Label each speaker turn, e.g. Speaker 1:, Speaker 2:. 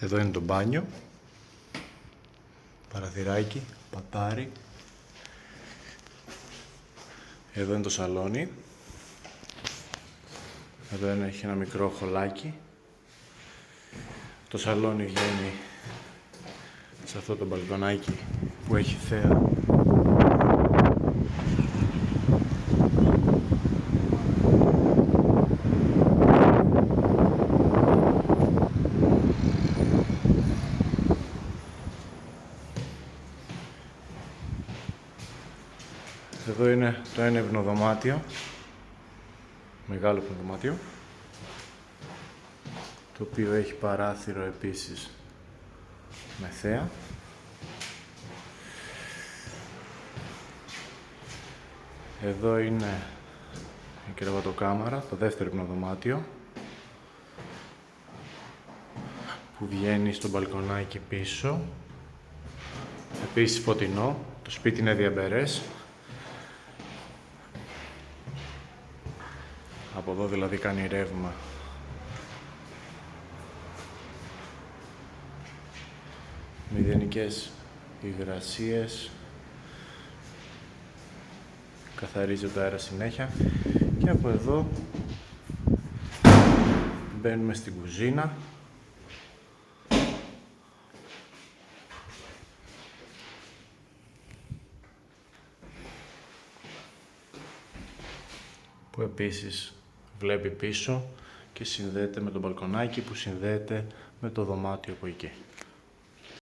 Speaker 1: Εδώ είναι το μπάνιο, παραθυράκι, πατάρι. Εδώ είναι το σαλόνι. Εδώ έχει ένα μικρό χωλάκι. Το σαλόνι βγαίνει σε αυτό το μπαλκονάκι που έχει θέα. Εδώ είναι το ένα υπνοδωμάτιο, μεγάλο υπνοδωμάτιο, το οποίο έχει παράθυρο επίσης με θέα. Εδώ είναι η κρεβατοκάμαρα, το δεύτερο υπνοδωμάτιο, που βγαίνει στο μπαλκονάκι πίσω. Επίσης φωτεινό, το σπίτι είναι διαμπερές. Από εδώ δηλαδή κάνει ρεύμα. Μηδενικές υγρασίες. Καθαρίζει το αέρα συνέχεια. Και από εδώ μπαίνουμε στην κουζίνα. Που επίσης βλέπει πίσω και συνδέεται με το μπαλκονάκι που συνδέεται με το δωμάτιο από εκεί.